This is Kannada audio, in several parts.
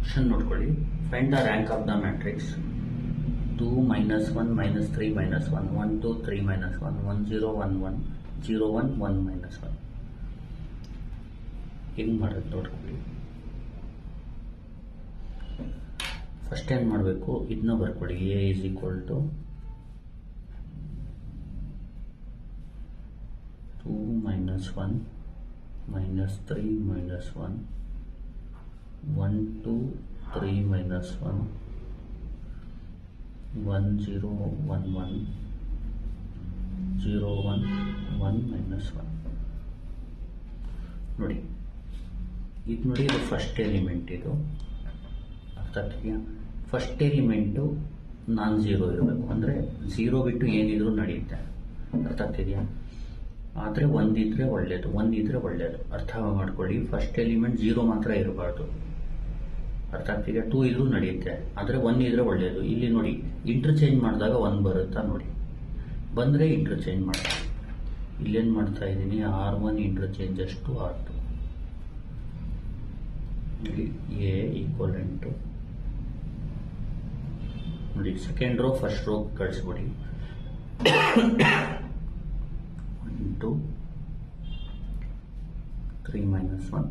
ಕ್ವಶನ್ ನೋಡ್ಕೊಳ್ಳಿ. Find the rank of the matrix 2 -1 -3 -1 1 2 3 -1 1 0 1 1 0 1 1 -1. ಹೆಂಗೆ ಮಾಡೋದು ನೋಡ್ಕೊಳ್ಳಿ. ಫಸ್ಟ್ ಏನು ಮಾಡಬೇಕು, ಇದನ್ನ ಬರ್ಕೊಳ್ಳಿ. A is equal to 2 -1 -3 -1 1 2 3 -1 1 0 1 1 0 1 1 -1. ನೋಡಿ ಇದು ನೋಡಿ, ಇದು ಫಸ್ಟ್ ಎಲಿಮೆಂಟ್. ಇದು ಅರ್ಥ ಆಗ್ತಿದೆಯಾ? ಫಸ್ಟ್ ಎಲಿಮೆಂಟು ನಾನ್ ಝೀರೋ ಇರಬೇಕು, ಅಂದರೆ ಝೀರೋ ಬಿಟ್ಟು ಏನಿದ್ರು ನಡೆಯುತ್ತೆ. ಅರ್ಥ ಆಗ್ತಿದೆಯಾ? ಆದರೆ ಒಂದಿದ್ರೆ ಒಳ್ಳೆಯದು, ಒಂದಿದ್ರೆ ಒಳ್ಳೆಯದು. ಅರ್ಥ ಮಾಡ್ಕೊಳ್ಳಿ. ಫಸ್ಟ್ ಎಲಿಮೆಂಟ್ ಝೀರೋ ಮಾತ್ರ ಇರಬಾರ್ದು. ಅರ್ಥ ಆಗ್ತಿದೆಯಾ? 2 ಇದ್ರೂ ನಡೆಯುತ್ತೆ, ಆದರೆ 1 ಇದ್ರೆ ಒಳ್ಳೆಯದು. ಇಲ್ಲಿ ನೋಡಿ, ಇಂಟರ್ಚೇಂಜ್ ಮಾಡಿದಾಗ 1 ಬರುತ್ತಾ ನೋಡಿ. ಬಂದರೆ ಇಂಟರ್ಚೇಂಜ್ ಮಾಡಿ. ಇಲ್ಲೇನು ಮಾಡ್ತಾ ಇದ್ದೀನಿ, R1 ಇಂಟರ್ಚೇಂಜ್ ಅಷ್ಟು R2. ಇಲ್ಲಿ ಎ ಈಕ್ವಲೆಂಟು ನೋಡಿ, ಸೆಕೆಂಡ್ ರೋ ಫಸ್ಟ್ ರೋ ಕಳಿಸ್ಬಿಡಿ. 1 2 3 -1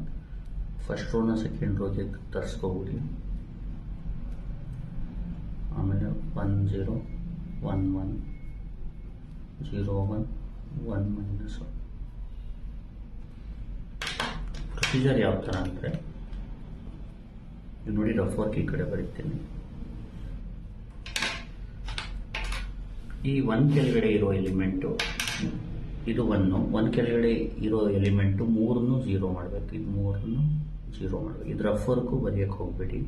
ಫಸ್ಟ್ ರೋನ ಸೆಕೆಂಡ್ ರೋಗೆ ತರಿಸ್ಕೋಬಿಡಿ. ಆಮೇಲೆ 1 0 1 1 0 1 1 -1. ಪ್ರೊಸೀಜರ್ ಯಾವ ಥರ ಅಂದರೆ, ನೋಡಿ ರಫ್ ವರ್ಕ್ ಈ ಕಡೆ ಬರೀತೀನಿ. ಈ 1 ಕೆಳಗಡೆ ಇರೋ ಎಲಿಮೆಂಟು ಇದು 1 ಕೆಳಗಡೆ ಇರೋ ಎಲಿಮೆಂಟು 3 0 ಮಾಡಬೇಕು. ಇದು 3 0 ಮಾಡಬೇಕು. ಇದು ರಫ್ ವರ್ಕು ಬರೆಯೋಕ್ಕೆ ಹೋಗ್ಬೇಡಿ.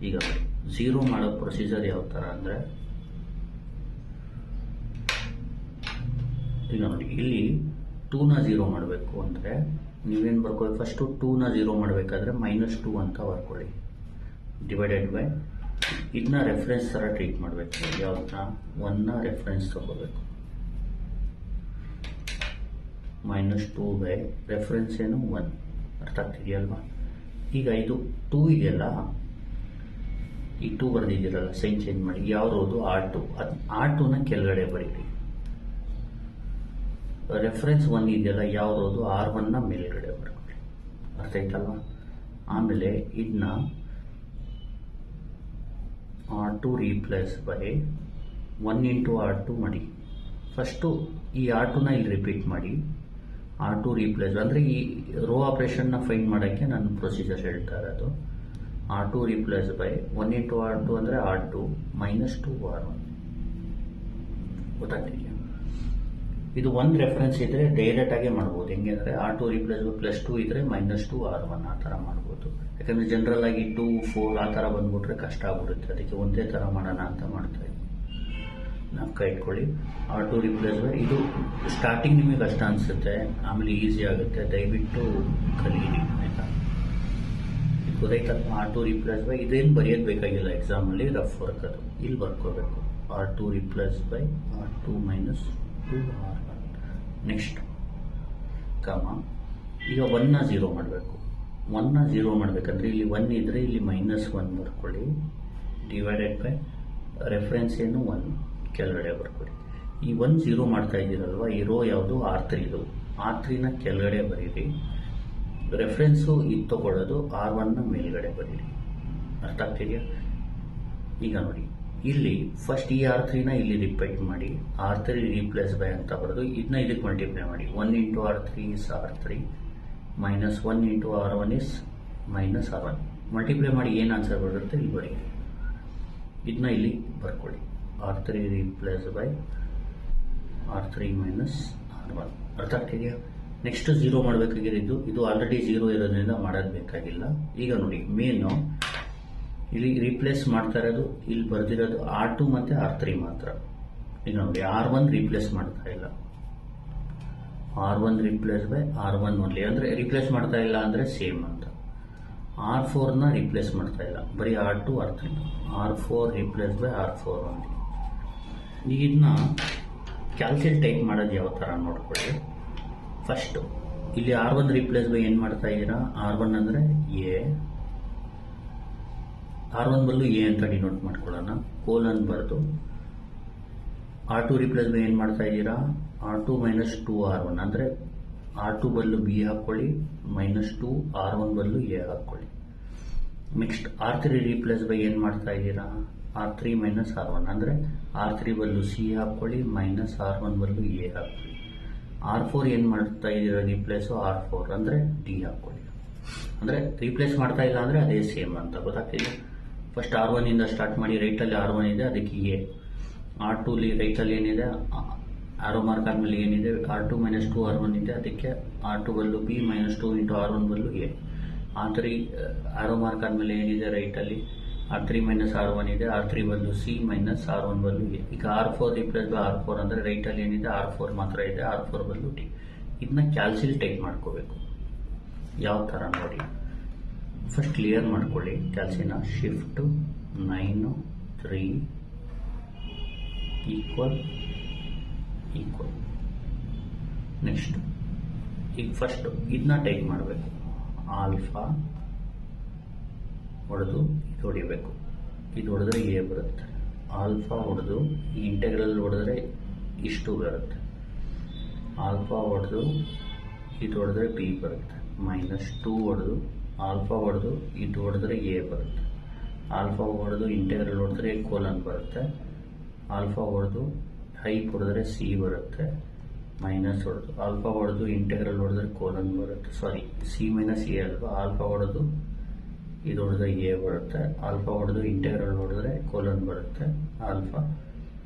ಈಗ ಬರೀ 0 ಮಾಡೋ ಪ್ರೊಸೀಜರ್ ಯಾವ ಥರ ಅಂದರೆ, ಈಗ ನೋಡಿ ಇಲ್ಲಿ 2ನ 0 ಮಾಡಬೇಕು ಅಂದರೆ ನೀವೇನು ಬರ್ಕೊಳ್ಳಿ, ಫಸ್ಟು 2ನ 0 ಮಾಡಬೇಕಾದ್ರೆ -2 ಅಂತ ಬರ್ಕೊಳ್ಳಿ. ಡಿವೈಡೆಡ್ ಬೈ ಇದನ್ನ ರೆಫರೆನ್ಸ್ ಥರ ಟ್ರೀಟ್ ಮಾಡಬೇಕು. ಯಾವ್ದನ್ನ 1ನ ರೆಫರೆನ್ಸ್ ತಗೋಬೇಕು. -2 ಬೈ ರೆಫರೆನ್ಸ್ ಏನು 1. ಅರ್ಥ ಆಗ್ತಿದೆಯಲ್ವಾ? ಈಗ ಇದು 2 ಇದೆಯಲ್ಲ, ಈ 2 ಬರೆದಿದ್ದೀರಲ್ಲ, ಸೈನ್ ಚೇಂಜ್ ಮಾಡಿ. ಯಾವ್ದು R2, R2ನ ಕೆಳಗಡೆ ಬರೀರಿ. ರೆಫರೆನ್ಸ್ 1 ಇದೆಯಲ್ಲ, ಯಾವ್ದು R1ನ ಮೇಲ್ಗಡೆ ಬರ್ಕೊಳ್ಳಿ. ಅರ್ಥ ಆಯ್ತಲ್ವಾ? ಆಮೇಲೆ ಇದನ್ನ R2 ರೀಪ್ಲೇಸ್ ಬೈ 1 × R2 ಮಾಡಿ. ಫಸ್ಟು ಈ R2ನ ಇಲ್ಲಿ ರಿಪೀಟ್ ಮಾಡಿ. R2 ರೀಪ್ಲೇಸ್ ಅಂದರೆ ಈ ರೋ ಆಪರೇಷನ್ನ ಫೈಂಡ್ ಮಾಡೋಕ್ಕೆ ನಾನು ಪ್ರೊಸೀಜರ್ ಹೇಳ್ತಾ ಇರೋದು. R2 ರೀಪ್ಲೇಸ್ ಬೈ 1 × R2 ಅಂದರೆ R2 -2 R1. ಗೊತ್ತಾಗ್ತಿದೆಯಾ? ಇದು 1 ರೆಫರೆನ್ಸ್ ಇದ್ದರೆ ಡೈರೆಕ್ಟಾಗೆ ಮಾಡ್ಬೋದು. ಹೆಂಗೆ ಅಂದರೆ R2 ರೀಪ್ಲೇಸ್ ಬೈ +2 ಇದ್ದರೆ -2 R1 ಆ ಥರ ಮಾಡ್ಬೋದು. ಯಾಕಂದರೆ ಜನರಲ್ ಆಗಿ 2 4 ಆ ಥರ ಬಂದ್ಬಿಟ್ರೆ ಕಷ್ಟ ಆಗ್ಬಿಡುತ್ತೆ. ಅದಕ್ಕೆ ಒಂದೇ ಥರ ಮಾಡೋಣ ಅಂತ ಮಾಡ್ತಾ ಇದ್ದೀನಿ. ನಾಲ್ಕು ಇಟ್ಕೊಳ್ಳಿ. R2 ರೀಪ್ಲೇಸ್ ಬೈ, ಇದು ಸ್ಟಾರ್ಟಿಂಗ್ ನಿಮಗೆ ಕಷ್ಟ ಅನಿಸುತ್ತೆ, ಆಮೇಲೆ ಈಸಿ ಆಗುತ್ತೆ. ದಯವಿಟ್ಟು ಕಲೀರಿ, ಆಯಿತಾ? ಗೊತ್ತಾಯ್ತಲ್ಲ? R2 ರೀಪ್ಲೇಸ್ ಬೈ ಇದೇನು ಬರೆಯೋದು ಬೇಕಾಗಿಲ್ಲ ಎಕ್ಸಾಮಲ್ಲಿ, ರಫ್ ವರ್ಕ್ ಅದು. ಇಲ್ಲಿ ಬರ್ಕೋಬೇಕು. R2 replace by R2 -2 R1. Next ಕಾಮ. ಈಗ 1ನ 0 ಮಾಡಬೇಕು. 1ನ 0 ಮಾಡಬೇಕಂದ್ರೆ ಇಲ್ಲಿ 1 ಇದ್ದರೆ ಇಲ್ಲಿ -1 ಬರ್ಕೊಳ್ಳಿ. ಡಿವೈಡೆಡ್ ಬೈ ರೆಫರೆನ್ಸ್ ಏನು 1 ಕೆಳಗಡೆ ಬರ್ಕೊಳ್ಳಿ. ಈ 1 0 ಮಾಡ್ತಾ ಇದ್ದೀರಲ್ವ, ಈ ರೋ ಯಾವುದು R3 ಇದು. R3ನ ಕೆಳಗಡೆ ಬರೀರಿ. ರೆಫರೆನ್ಸು ಇದು ತಗೊಳ್ಳೋದು R1ನ ಮೇಲ್ಗಡೆ ಬರೀರಿ. ಅರ್ಥ ಆಗ್ತಿದೆಯಾ? ಈಗ ನೋಡಿ, ಇಲ್ಲಿ ಫಸ್ಟ್ ಈ R3ನ ಇಲ್ಲಿ ರಿಪೀಟ್ ಮಾಡಿ. R3 ರೀಪ್ಲೇಸ್ ಬೈ ಅಂತ ಬರೋದು. ಇದನ್ನ ಇದಕ್ಕೆ ಮಲ್ಟಿಪ್ಲೈ ಮಾಡಿ. 1 × R3 is R3 -1 × R1 is -R1. Multiply ಮಾಡಿ ಏನು ಆನ್ಸರ್ ಬರುತ್ತೆ ಇಲ್ಲಿ ಬರೀ. ಇದನ್ನ ಇಲ್ಲಿ ಬರ್ಕೊಳ್ಳಿ. R3 replace by R3 -R1. ಅರ್ಥ ಆಗ್ತಿದೆಯಾ? ನೆಕ್ಸ್ಟ್ 0 ಮಾಡಬೇಕಾಗಿರೋದು. ಇದು ಆಲ್ರೆಡಿ 0 ಇರೋದ್ರಿಂದ ಮಾಡೋದು ಬೇಕಾಗಿಲ್ಲ. ಈಗ ನೋಡಿ, ಮೇನು ಇಲ್ಲಿ ರೀಪ್ಲೇಸ್ ಮಾಡ್ತಾ ಇರೋದು, ಇಲ್ಲಿ ಬರ್ದಿರೋದು R2 ಮತ್ತು R3 ಮಾತ್ರ. ಈಗ ನೋಡಿ, R1 ರೀಪ್ಲೇಸ್ ಮಾಡ್ತಾ ಇಲ್ಲ. R1 replace by R1 only, ಅಂದರೆ ರೀಪ್ಲೇಸ್ ಮಾಡ್ತಾ ಇಲ್ಲ ಅಂದರೆ ಸೇಮ್ ಅಂತ. R4ನ ರೀಪ್ಲೇಸ್ ಮಾಡ್ತಾ ಇಲ್ಲ, ಬರೀ R2 R3. R4 replace by R4 only. ಈಗ ಇದನ್ನ ಕ್ಯಾಲ್ಕುಲೇಟ್ ಟೈಪ್ ಮಾಡೋದು ಯಾವ ಥರ ನೋಡ್ಕೊಳ್ಳಿ. ಫಸ್ಟು ಇಲ್ಲಿ R1 ರೀಪ್ಲೇಸ್ ಬೈ ಏನು ಮಾಡ್ತಾ ಇದ್ದೀರಾ? R1 ಅಂದರೆ A, R1 ಬದಲು ಎ ಅಂತ ಡಿನೋಟ್ ಮಾಡ್ಕೊಳ್ಳೋಣ, ಕೋಲನ್ ಬರೆದು R2 ರಿಪ್ಲೇಸ್ ಬೈ ಏನು ಮಾಡ್ತಾ ಇದ್ದೀರಾ, R2 ಮೈನಸ್ 2R1 ಅಂದರೆ R2 ಬದಲು ಬಿ ಹಾಕ್ಕೊಳ್ಳಿ, ಮೈನಸ್ 2 R1 ಬದಲು ಎ ಹಾಕ್ಕೊಳ್ಳಿ. ನೆಕ್ಸ್ಟ್ R3 ರಿಪ್ಲೇಸ್ ಬೈ ಏನು ಮಾಡ್ತಾ ಇದ್ದೀರಾ, R3 ಮೈನಸ್ R1 ಅಂದರೆ R3 ಬದಲು ಸಿ ಹಾಕ್ಕೊಳ್ಳಿ, ಮೈನಸ್ R1 ಬದಲು ಎ ಹಾಕ್ಕೊಳ್ಳಿ. R4 ಏನು ಮಾಡ್ತಾ ಇದ್ದೀರಾ ರಿಪ್ಲೇಸು, R4 ಅಂದರೆ ಡಿ ಹಾಕ್ಕೊಳ್ಳಿ. ಅಂದರೆ ರಿಪ್ಲೇಸ್ ಮಾಡ್ತಾ ಇಲ್ಲ ಅಂದರೆ ಅದೇ ಸೇಮ್ ಅಂತ ಗೊತ್ತಾಗ್ತಿದೆ. ಫಸ್ಟ್ R1 ಇಂದ ಸ್ಟಾರ್ಟ್ ಮಾಡಿ, ರೈಟಲ್ಲಿ R1 ಇದೆ ಅದಕ್ಕೆ ಎ, R2 ರೈಟಲ್ಲಿ ಏನಿದೆ ಆರೋ ಮಾರ್ಕ್ ಆದಮೇಲೆ ಏನಿದೆ R2 ಮೈನಸ್ 2R1 ಇದೆ ಅದಕ್ಕೆ R2 ಬದಲು ಬಿ ಮೈನಸ್ 2 ಇಂಟು R1 ಬದಲು ಎ. R3 ಆರೋ ಮಾರ್ಕ್ ಆದಮೇಲೆ ಏನಿದೆ ರೈಟಲ್ಲಿ R3 ಮೈನಸ್ R1 ಇದೆ, R3 ಬದಲು ಸಿ ಮೈನಸ್ R1 ಬದಲು ಎ. ಈಗ R4 ರಿಪ್ಲೇಸ್ ಬೈ R4 ಅಂದರೆ ರೈಟಲ್ಲಿ ಏನಿದೆ R4 ಮಾತ್ರ ಇದೆ, R4 ಬದಲು ಡಿ. ಇದನ್ನ ಕ್ಯಾಲ್ಸಿಲ್ ಟೈಪ್ ಮಾಡ್ಕೋಬೇಕು. ಯಾವ ಥರ ನೋಡಿ, ಫಸ್ಟ್ ಕ್ಲಿಯರ್ ಮಾಡ್ಕೊಳ್ಳಿ ಕ್ಯಾಲ್ಸಿನ. Shift 9 3 equal equal. ನೆಕ್ಸ್ಟ್ ಈಗ ಫಸ್ಟ್ ಇದನ್ನ ಟೈಪ್ ಮಾಡಬೇಕು. ಆಲ್ಫಾ ಹೊಡೆದು ಇದು ಹೊಡಿಬೇಕು, ಇದು ಹೊಡೆದ್ರೆ ಎ ಬರುತ್ತೆ. ಆಲ್ಫಾ ಹೊಡೆದು ಈ ಇಂಟೆಗ್ರಲ್ ಹೊಡೆದ್ರೆ ಇಷ್ಟು ಬರುತ್ತೆ. ಆಲ್ಫಾ ಹೊಡೆದು ಇದು ಹೊಡೆದ್ರೆ ಬಿ ಬರುತ್ತೆ. ಮೈನಸ್ 2 ಹೊಡೆದು ಆಲ್ಫಾ ಹೊಡೆದು ಇದು ಹೊಡೆದ್ರೆ ಎ ಬರುತ್ತೆ. ಆಲ್ಫಾ ಹೊಡೆದು ಇಂಟೆಗ್ರಲ್ ಹೊಡೆದ್ರೆ ಕೋಲನ್ ಬರುತ್ತೆ. ಆಲ್ಫಾ ಹೊಡೆದು ಹೈಪ್ ಹೊಡೆದ್ರೆ ಸಿ ಬರುತ್ತೆ. ಮೈನಸ್ ಹೊಡೆದು ಆಲ್ಫಾ ಹೊಡೆದು ಇಂಟೆಗ್ರಲ್ ಹೊಡೆದ್ರೆ ಕೋಲನ್ ಬರುತ್ತೆ. ಸಾರಿ, ಸಿ ಮೈನಸ್ ಎ ಅಲ್ವಾ. ಆಲ್ಫಾ ಹೊಡೆದು ಇದು ಹೊಡೆದ್ರೆ ಎ ಬರುತ್ತೆ. ಆಲ್ಫಾ ಹೊಡೆದು ಇಂಟೆಗ್ರಲ್ ಹೊಡೆದ್ರೆ ಕೋಲನ್ ಬರುತ್ತೆ. ಆಲ್ಫಾ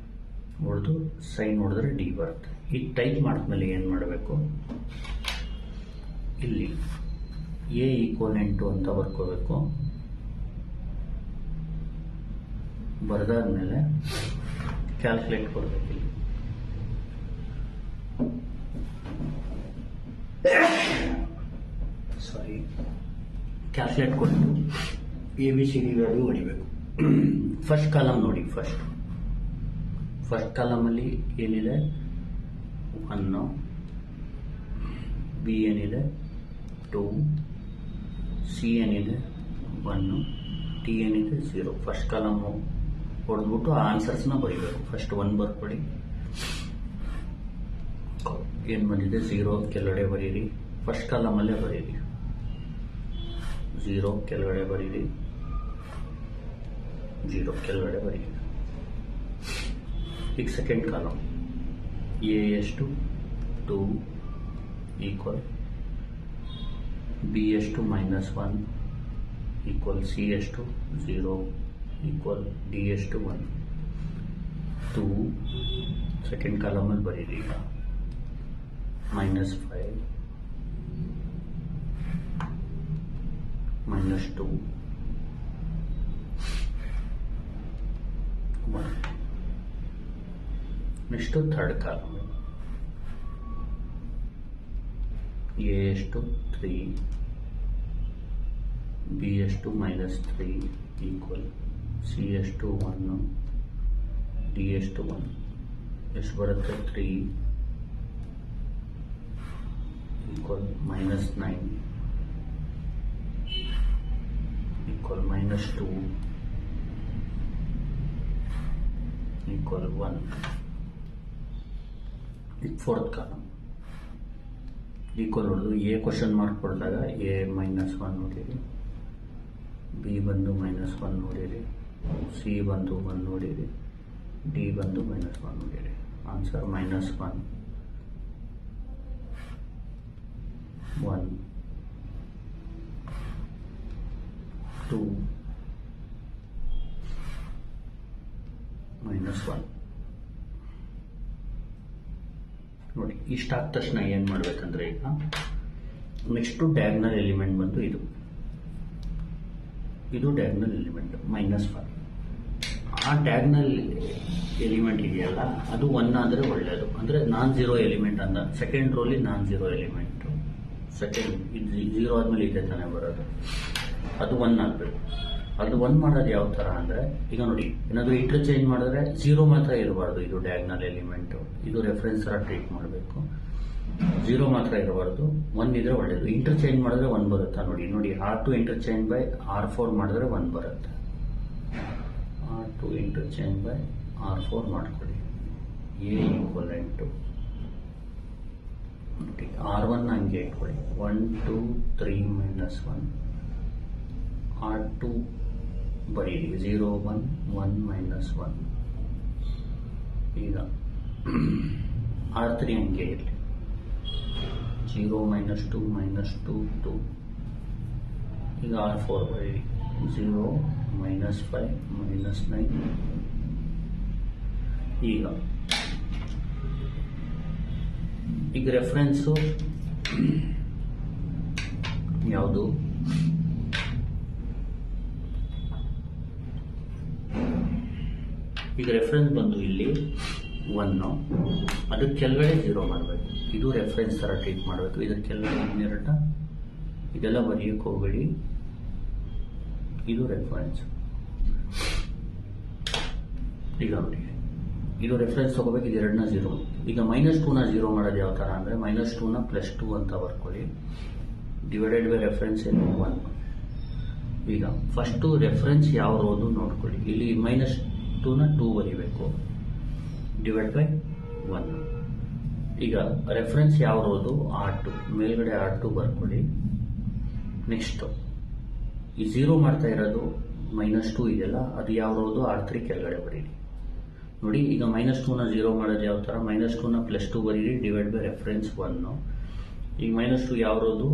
ಹೊಡೆದು ಸೈನ್ ಹೊಡೆದ್ರೆ ಡಿ ಬರುತ್ತೆ. ಈಗ ಟೈಪ್ ಮಾಡಿದ್ಮೇಲೆ ಏನು ಮಾಡಬೇಕು, ಇಲ್ಲಿ ಎ ಈಕ್ವಲೆಂಟು ಅಂತ ಬರ್ಕೋಬೇಕು. ಬರೆದಾದ್ಮೇಲೆ ಕ್ಯಾಲ್ಕುಲೇಟ್ ಕೊಡಬೇಕು. ಇಲ್ಲಿ ಸಾರಿ, ಕ್ಯಾಲ್ಕುಲೇಟ್ ಕೊಟ್ಟು A B C D value ಹೊಡಿಬೇಕು. ಫಸ್ಟ್ ಕಾಲಮ್ ನೋಡಿ, ಫಸ್ಟ್ ಕಾಲಮಲ್ಲಿ ಏನಿದೆ 1, ಬಿ ಏನಿದೆ 2, ಸಿ ಏನಿದೆ 1, ಟಿ ಏನಿದೆ 0. ಫಸ್ಟ್ ಕಾಲಮು ಹೊಡೆದ್ಬಿಟ್ಟು ಆನ್ಸರ್ಸ್ನ ಬರೀಬೇಕು. ಫಸ್ಟ್ 1 ಬರ್ಕೊಡಿ, ಏನು ಬಂದಿದೆ 0 ಕೆಳಗಡೆ ಬರೀರಿ. ಫಸ್ಟ್ ಕಾಲಮಲ್ಲೇ ಬರೀರಿ, 0 ಕೆಳಗಡೆ ಬರೀರಿ, 0 ಕೆಳಗಡೆ ಬರೀರಿ. ಈಗ ಸೆಕೆಂಡ್ ಕಾಲಮ್ ಎ ಎಷ್ಟು 2 ಈಕ್ವಲ್ ಬಿ ಎಷ್ಟು -1 ಈಕ್ವಲ್ ಸಿ ಎಷ್ಟು 0 ಈಕ್ವಲ್ ಡಿ ಎಷ್ಟು 1. 2 ಸೆಕೆಂಡ್ ಕಾಲಮಲ್ಲಿ ಬರೀರಿ. ಈಗ -5 -2 1. ನೆಕ್ಸ್ಟ್ ಥರ್ಡ್ ಕಾಲಮ್ ಎ ಎಷ್ಟು 3 ಬಿ ಎಷ್ಟು -3 ಈಕ್ವಲ್ ಸಿ ಎಷ್ಟು 1 ಡಿ ಎಷ್ಟು 1. ಎಷ್ಟು ಬರುತ್ತೆ 3 ಈಕ್ವಲ್ -9 ಈಕ್ವಲ್ -2 ಈಕ್ವಲ್ 1. ಈಗ ಫೋರ್ತ್ ಕಾಲಮ್ ಈಕ್ವಲ್ ಹೊಡೆದು ಎ ಕ್ವಶನ್ ಮಾರ್ಕ್ ಕೊಡಿದಾಗ ಎ -1 ನೋಡಿರಿ, ಬಿ ಬಂದು -1 ನೋಡಿರಿ, ಸಿ ಬಂದು 1 ನೋಡಿರಿ, ಡಿ ಬಂದು -1 ನೋಡಿರಿ. ಆನ್ಸರ್ -1 1 2 -1. ನೋಡಿ, ಇಷ್ಟಾದ ತಕ್ಷಣ ಏನು ಮಾಡಬೇಕಂದ್ರೆ ಈಗ ನೆಕ್ಸ್ಟು ಡಯಾಗ್ನಲ್ ಎಲಿಮೆಂಟ್ ಬಂದು ಇದು ಡಯಾಗ್ನಲ್ ಎಲಿಮೆಂಟ್ -1. ಆ ಡಯಾಗ್ನಲ್ ಎಲಿಮೆಂಟ್ ಇದೆಯಲ್ಲ ಅದು 1 ಆದರೆ ಒಳ್ಳೆಯದು. ಅಂದರೆ ನಾನ್-0 ಎಲಿಮೆಂಟ್ ಅಂದ ಸೆಕೆಂಡ್ ರೋಲಿ ನಾನ್-0 ಎಲಿಮೆಂಟು ಸೆಕೆಂಡ್ ಇದು 0 ಆದಮೇಲೆ ಇದೆ ತಾನೇ ಬರೋದು, ಅದು 1 ಆಗಬೇಕು. ಅದು 1 ಮಾಡೋದು ಯಾವ ಥರ ಅಂದರೆ ಈಗ ನೋಡಿ, ಏನಾದರೂ ಇಂಟರ್ಚೇಂಜ್ ಮಾಡಿದ್ರೆ 0 ಮಾತ್ರ ಇರಬಾರ್ದು. ಇದು ಡಯಾಗ್ನಲ್ ಎಲಿಮೆಂಟು, ಇದು ರೆಫರೆನ್ಸ್ ಥರ ಟ್ರೀಟ್ ಮಾಡಬೇಕು. 0 ಮಾತ್ರ ಇರಬಾರ್ದು, 1 ಇದ್ರೆ ಒಳ್ಳೆಯದು. ಇಂಟರ್ಚೇಂಜ್ ಮಾಡಿದ್ರೆ 1 ಬರುತ್ತಾ ನೋಡಿ. R2 ಇಂಟರ್ಚೇಂಜ್ ಬೈ R4 ಮಾಡಿದ್ರೆ 1 ಬರುತ್ತೆ. R2 ಇಂಟರ್ಚೇಂಜ್ ಬೈ R4 ಮಾಡ್ಕೊಳ್ಳಿ. ಎ ಈಕ್ವಲೆಂಟು R1 ಹಂಗೆ ಇಟ್ಕೊಳ್ಳಿ. 1 2 3 -1 R2 ಬರೀರಿ 0 1 1 -1. ಈಗ R3 ಹಂಗೆ ಇರಲಿ 0 -2 -2 2. ಈಗ R4 ಬರೀರಿ 0 -5 -9. ಈಗ ರೆಫರೆನ್ಸು ಯಾವುದು? ಈಗ ರೆಫರೆನ್ಸ್ ಬಂದು ಇಲ್ಲಿ 1, ಅದಕ್ಕೆ ಕೆಳಗಡೆ 0 ಮಾಡಬೇಕು. ಇದು ರೆಫರೆನ್ಸ್ ಥರ ಟ್ರೀಟ್ ಮಾಡಬೇಕು. ಇದ್ರ ಕೆಳಗಡೆ ಇನ್ನೆರಡ ಇದೆಲ್ಲ ಬರೆಯೋಕ್ಕೆ ಹೋಗಬೇಡಿ. ಇದು ರೆಫರೆನ್ಸ್. ಈಗ ನೋಡಿ, ಇದು ರೆಫರೆನ್ಸ್ ತೊಗೋಬೇಕು. ಇದು ಎರಡನ್ನ 0. ಈಗ -2ನ 0 ಮಾಡೋದು ಯಾವ ಥರ ಅಂದರೆ -2ನ +2 ಅಂತ ಬರ್ಕೊಳ್ಳಿ. ಡಿವೈಡೆಡ್ ಬೈ ರೆಫರೆನ್ಸ್ ಏನು 1. ಈಗ ಫಸ್ಟು ರೆಫರೆನ್ಸ್ ಯಾವ ರೋದು ನೋಡ್ಕೊಳ್ಳಿ. ಇಲ್ಲಿ -2ನ 2 ಬರೀಬೇಕು ಡಿವೈಡ್ ಬೈ 1. ಈಗ ರೆಫರೆನ್ಸ್ ಯಾವ ರೋದು R2, ಮೇಲ್ಗಡೆ R2 ಬರ್ಕೊಳ್ಳಿ. ನೆಕ್ಸ್ಟು ಈ 0 ಮಾಡ್ತಾ ಇರೋದು -2 ಇದೆಯಲ್ಲ, ಅದು ಯಾವ ರೋದು R3 ಕೆಳಗಡೆ ಬರೀರಿ. ನೋಡಿ, ಈಗ -2ನ 0 ಮಾಡೋದು ಯಾವ ಥರ? -2ನ +2 ಬರೀರಿ ಡಿವೈಡ್ ಬೈ ರೆಫರೆನ್ಸ್ 1. ಈಗ -2 ಯಾವ ರೋದು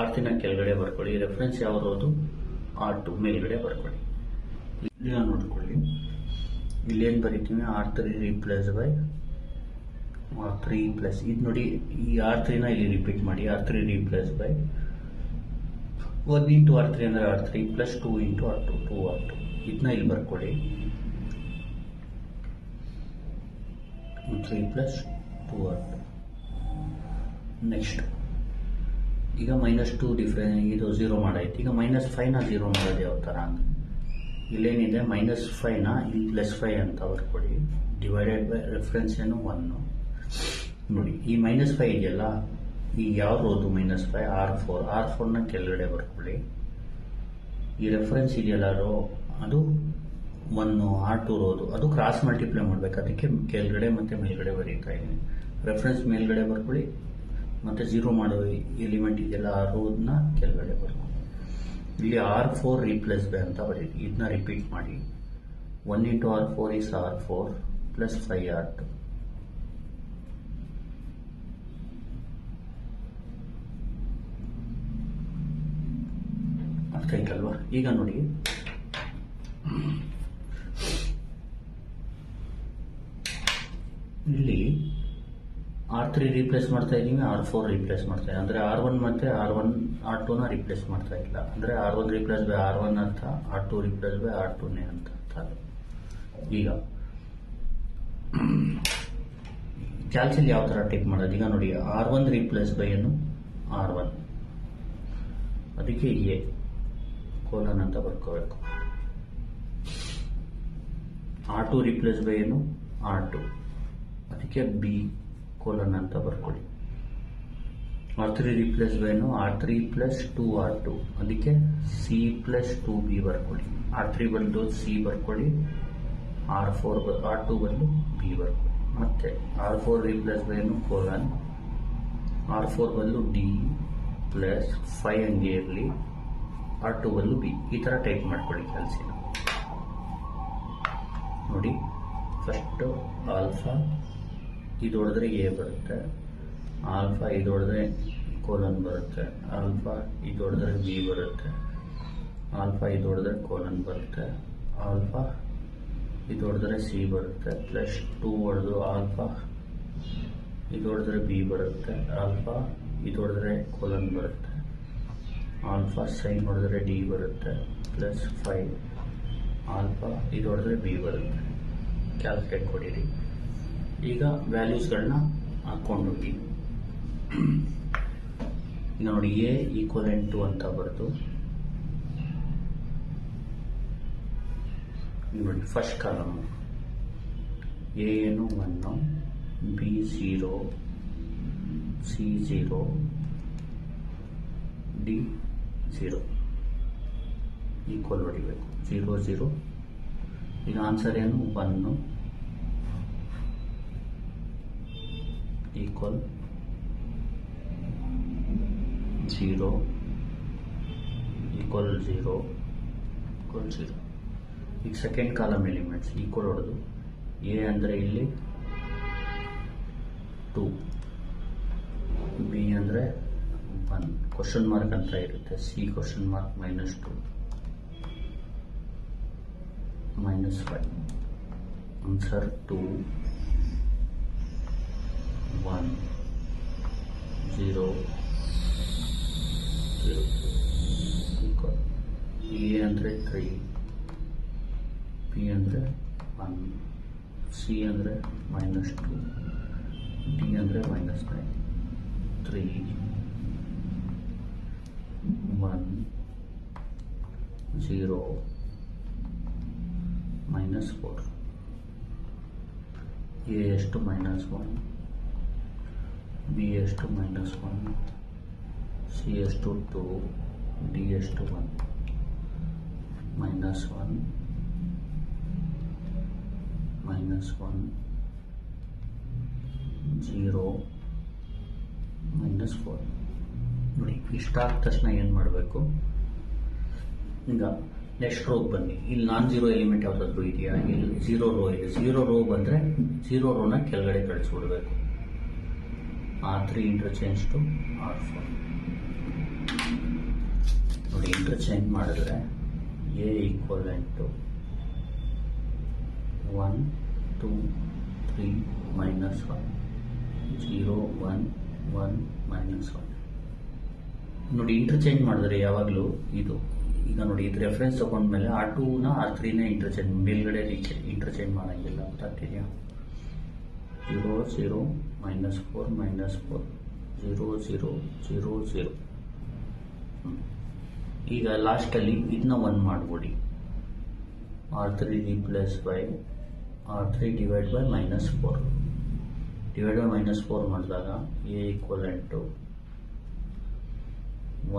R3ನ ಕೆಳಗಡೆ ಬರ್ಕೊಳ್ಳಿ. ರೆಫರೆನ್ಸ್ ಯಾವ ರೋದು R2 ಮೇಲ್ಗಡೆ ಬರ್ಕೊಳ್ಳಿ. ಈಗ ನೋಡ್ಕೊಳ್ಳಿ, ಇಲ್ಲೇನು ಬರೀತೀವಿ? R3 replace by R3 plus ಇದು ನೋಡಿ, ಈ R3ನ ಇಲ್ಲಿ ರಿಪೀಟ್ ಮಾಡಿ. R3 ರೀಪ್ಲೇಸ್ ಬೈ 1 × R3 ಅಂದರೆ R3 ಪ್ಲಸ್ 2 × R2 2R2. ಇದನ್ನ ಇಲ್ಲಿ ಬರ್ಕೊಳ್ಳಿ. 3 ಪ್ಲಸ್ 2R2. ನೆಕ್ಸ್ಟ್ ಈಗ -2 ಡಿಫ್ರೆನ್ಸ್ ಇದು 0 ಮಾಡಾಯ್ತು. ಈಗ -5ನ 0 ಮಾಡೋದು ಯಾವ ಥರ ಅಂದರೆ ಇಲ್ಲೇನಿದೆ -5ನ ಇಲ್ಲಿ +5 ಅಂತ ಬರ್ಕೊಳ್ಳಿ. ಡಿವೈಡೆಡ್ ಬೈ ರೆಫರೆನ್ಸ್ ಏನು 1. ನೋಡಿ, ಈ -5 ಇದೆಯಲ್ಲ, ಈ ಯಾವ ರೋದು -5 R4ನ ಕೆಳಗಡೆ ಬರ್ಕೊಳ್ಳಿ. ಈ ರೆಫರೆನ್ಸ್ ಇದೆಯಲ್ಲ ರೋ, ಅದು 1 R2 ರೋದು, ಅದು ಕ್ರಾಸ್ ಮಲ್ಟಿಪ್ಲೈ ಮಾಡಬೇಕು. ಅದಕ್ಕೆ ಕೆಳಗಡೆ ಮತ್ತು ಮೇಲ್ಗಡೆ ಬರೀತಾ ಇದ್ದೀನಿ. ರೆಫರೆನ್ಸ್ ಮೇಲ್ಗಡೆ ಬರ್ಕೊಳ್ಳಿ, ಮತ್ತು 0 ಮಾಡೋ ಎಲಿಮೆಂಟ್ ಇದೆಯಲ್ಲ ಆ ರೋದನ್ನ ಕೆಳಗಡೆ ಬರ್ಕೊಳ್ಳಿ. ಇಲ್ಲಿ R4 ರೀಪ್ಲೇಸ್ ಬೈ ಅಂತ ಬರೀರಿ. ಇದನ್ನ ರಿಪೀಟ್ ಮಾಡಿ. 1 × R4 is R4 plus 5R2. ಅರ್ಥ ಆಯ್ತಲ್ವಾ? ಈಗ ನೋಡಿ, ಇಲ್ಲಿ R3 ರೀಪ್ಲೇಸ್ ಮಾಡ್ತಾ ಇದ್ದೀವಿ, R4 ರೀಪ್ಲೇಸ್ ಮಾಡ್ತಾ ಇದ್ದೀವಿ. ಅಂದರೆ R1 ಮತ್ತು R2ನ ರೀಪ್ಲೇಸ್ ಮಾಡ್ತಾ ಇಲ್ಲ. ಅಂದರೆ R1 ರೀಪ್ಲೇಸ್ ಬೈ R1 ಅರ್ಥ, R2 ರೀಪ್ಲೇಸ್ ಬೈ R2ನೇ ಅಂತ ಅರ್ಥ. ಈಗ ಕ್ಯಾಲ್ಸಿಲ್ ಯಾವ ಥರ ಟೈಪ್ ಮಾಡೋದು? ಈಗ ನೋಡಿ, R1 ರೀಪ್ಲೇಸ್ ಬೈ ಏನು R1, ಅದಕ್ಕೆ ಎ ಕೋಲನ್ ಅಂತ ಬರ್ಕೋಬೇಕು. R2 ರೀಪ್ಲೇಸ್ ಬೈ ಏನು R2, ಅದಕ್ಕೆ ಬಿ ಕೋಲನ್ ಅಂತ ಬರ್ಕೊಳ್ಳಿ. R3 ರೀಪ್ಲೇಸ್ ಬೈ ಏನು R3 ಪ್ಲಸ್ 2R2, ಅದಕ್ಕೆ ಸಿ ಪ್ಲಸ್ 2B ಬರ್ಕೊಳ್ಳಿ. R3 ಬಂದು ಸಿ ಬರ್ಕೊಳ್ಳಿ, R2 ಬಂದು ಬಿ ಬರ್ಕೊಳ್ಳಿ. ಮತ್ತೆ R4 ರೀಪ್ಲೇಸ್ ಬೈ ಏನು ಕೋಲನ್, R4 ಬಂದು ಡಿ ಪ್ಲಸ್ 5 ಹಂಗೆ ಇರಲಿ, R2 ಬಂದು ಬಿ. ಈ ಥರ ಟೈಪ್ ಮಾಡ್ಕೊಳ್ಳಿ ಕ್ಯಾಲ್ಸಿನ. ನೋಡಿ, ಫಸ್ಟು ಆಲ್ಫಾ ಇದು ಹೊಡೆದ್ರೆ ಎ ಬರುತ್ತೆ, ಆಲ್ಫಾ ಇದು ಹೊಡೆದ್ರೆ ಕೋಲನ್ ಬರುತ್ತೆ, ಆಲ್ಫಾ ಇದು ಹೊಡೆದ್ರೆ ಬಿ ಬರುತ್ತೆ, ಆಲ್ಫಾ ಇದು ಹೊಡೆದ್ರೆ ಕೋಲನ್ ಬರುತ್ತೆ, ಆಲ್ಫಾ ಇದು ಹೊಡೆದ್ರೆ ಸಿ ಬರುತ್ತೆ, ಪ್ಲಸ್ 2 ಹೊಡೆದು ಆಲ್ಫಾ ಇದು ಹೊಡೆದ್ರೆ ಬಿ ಬರುತ್ತೆ, ಆಲ್ಫಾ ಇದು ಹೊಡೆದ್ರೆ ಕೋಲನ್ ಬರುತ್ತೆ, ಆಲ್ಫಾ ಸೈನ್ ಹೊಡೆದ್ರೆ ಡಿ ಬರುತ್ತೆ, ಪ್ಲಸ್ 5 ಆಲ್ಫಾ ಇದು ಹೊಡೆದ್ರೆ ಬಿ ಬರುತ್ತೆ. ಕ್ಯಾಲ್ಕುಲೇಟ್ ಕೊಡಿರಿ. ಈಗ ವ್ಯಾಲ್ಯೂಸ್ಗಳನ್ನ ಹಾಕ್ಕೊಂಡೋಗಿ ನೋಡಿ, ಎ ಈಕ್ವಲೆಂಟ್ ಟು ಅಂತ ಬರೆದು ನೋಡಿ, ಫಸ್ಟ್ ಕಾಲಮ್ ಎ ಏನು 1, ಬಿ 0, ಸಿ 0, ಡಿ 0. ಈಕ್ವಲ್ ಹೊಡಿಬೇಕು 0 0. ಈಗ ಆನ್ಸರ್ ಏನು 1 ಈಕ್ವಲ್ 0 ಈಕ್ವಲ್ 0 ಈಕ್ವಲ್ 0. ಈಗ ಸೆಕೆಂಡ್ ಕಾಲಮ್ ಎಲಿಮೆಂಟ್ಸ್ ಈಕ್ವಲ್ ಹೊಡೆದು ಎ ಅಂದರೆ ಇಲ್ಲಿ 2, ಬಿ ಅಂದರೆ 1 ಕ್ವಶನ್ ಮಾರ್ಕ್ ಅಂತ ಇರುತ್ತೆ, C question mark -2 -5. Answer 2 1 0 0 equal A ಅಂದರೆ 3, ಬಿ ಅಂದರೆ 1, ಸಿ ಅಂದರೆ -2, ಡಿ ಅಂದರೆ -9. 3 1 0 -4. ಎ ಎಷ್ಟು -1, ಬಿ ಎಷ್ಟು -1, ಸಿ ಎಷ್ಟು 2, ಡಿ ಎಷ್ಟು 1 -1 -1 0 -4. ನೋಡಿ ಇಷ್ಟ ಆದ ತಕ್ಷಣ ಏನು ಮಾಡಬೇಕು, ಈಗ ನೆಕ್ಸ್ಟ್ ರೋಗೆ ಬನ್ನಿ. ಇಲ್ಲಿ ನಾನ್-0 ಎಲಿಮೆಂಟ್ ಯಾವುದಾದ್ರೂ ಇದೆಯಾ? ಇಲ್ಲಿ 0 ರೋ ಇದೆ. 0 ರೋ ಬಂದರೆ 0 ರೋನ ಕೆಳಗಡೆ ಕಳಿಸ್ಬಿಡ್ಬೇಕು. R3 interchange to R4. ನೋಡಿ ಇಂಟರ್ಚೇಂಜ್ ಮಾಡಿದ್ರೆ ಎ ಈಕ್ವಲೆಂಟ್ ಟು 1 2 3 -1 0 1 1 -1. ನೋಡಿ ಇಂಟರ್ಚೇಂಜ್ ಮಾಡಿದ್ರೆ ಯಾವಾಗಲೂ ಇದು, ಈಗ ನೋಡಿ ಇದು ರೆಫರೆನ್ಸ್ ತಗೊಂಡ್ಮೇಲೆ R2ನ R3ನ ಇಂಟರ್ಚೇಂಜ್ ಮೇಲ್ಗಡೆ ಇಂಟರ್ಚೇಂಜ್ ಮಾಡೋಂಗಿಲ್ಲ, ಗೊತ್ತಾಗ್ತಿದೆಯಾ? 0 0 -4 -4 0 0 0 0. ಈಗ ಲಾಸ್ಟಲ್ಲಿ ಇದನ್ನ 1 ಮಾಡಿಬಿಡಿ. R3 replace by R3 divided by -4. Divide by -4 ಮಾಡಿದಾಗ A equivalent to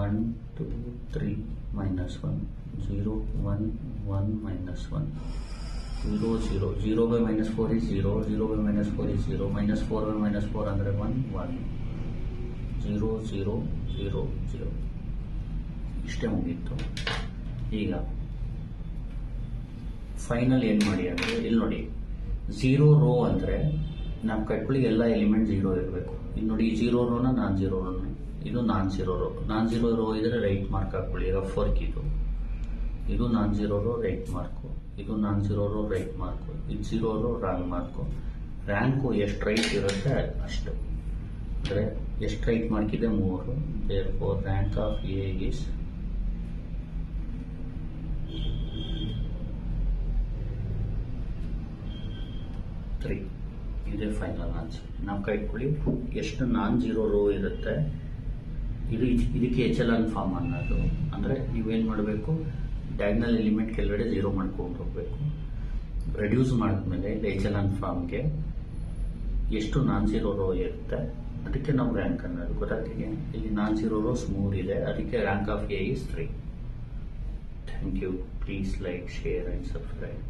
1 2 3 -1 0 1 1 -1 0 0 0 by -4 is 0 0 by -4 is 0 -4 by -4 ಅಂದರೆ 1 1 0 0 0 0. ಇಷ್ಟೇ ಮುಗೀತು. ಈಗ ಫೈನಲ್ ಏನು ಮಾಡಿ ಅಂದರೆ ಇಲ್ಲಿ ನೋಡಿ 0 ರೋ ಅಂದರೆ ನಮ್ಮ ಕಟ್ಕೊಳ್ಳಿ ಎಲ್ಲ ಎಲಿಮೆಂಟ್ 0 ಇರಬೇಕು. ಇಲ್ಲಿ ನೋಡಿ 0 ರೋನ non-0 ರೋನ, ಇದು non-0 ರೋ. non-0 ರೋ ಇದ್ರೆ ರೈಟ್ ಮಾರ್ಕ್ ಹಾಕೊಳ್ಳಿ, ರಫ್ ವರ್ಕ್ ಇದು non-0 ರೋ ರೈಟ್ ಮಾರ್ಕು, ಇದು non-0 ರೋ ರೈಟ್ ಮಾರ್ಕು, ಇದು 0 ರೋ ರಾಂಗ್ ಮಾರ್ಕು. ರ್ಯಾಂಕು ಎಷ್ಟು ರೈಟ್ ಇರುತ್ತೆ ಅಷ್ಟು, ಅಂದರೆ ಎಷ್ಟು ರೈಟ್ ಮಾರ್ಕ್ ಇದೆ 3. therefore rank of A is 3. ಇದೇ ಫೈನಲ್ ಆನ್ಸರ್. ನಾವು ಕೈಟ್ಕೊಳ್ಳಿ ಎಷ್ಟು non-0 ರೋ ಇರುತ್ತೆ ಇದಕ್ಕೆ ಎಚೆಲಾನ್ ಫಾರ್ಮ್ ಅನ್ನೋದು. ಅಂದರೆ ನೀವೇನು ಮಾಡಬೇಕು, ಡಯಾಗ್ನಲ್ ಎಲಿಮೆಂಟ್ ಕೆಳಗಡೆ 0 ಮಾಡ್ಕೊಂಡು ಹೋಗಬೇಕು. ರೆಡ್ಯೂಸ್ ಮಾಡಿದ್ಮೇಲೆ ಎಚೆಲಾನ್ ಫಾರ್ಮ್ಗೆ ಎಷ್ಟು non-0 ರೋ ಇರುತ್ತೆ ಅದಕ್ಕೆ ನಾವು ರ್ಯಾಂಕ್ ಅನ್ನೋದು, ಗೊತ್ತಾಗ್ತಿದೆ? ಇಲ್ಲಿ non-0 ರೋಸ್ 3 ಇದೆ, ಅದಕ್ಕೆ rank of A is 3. Thank you. Please like, share and subscribe.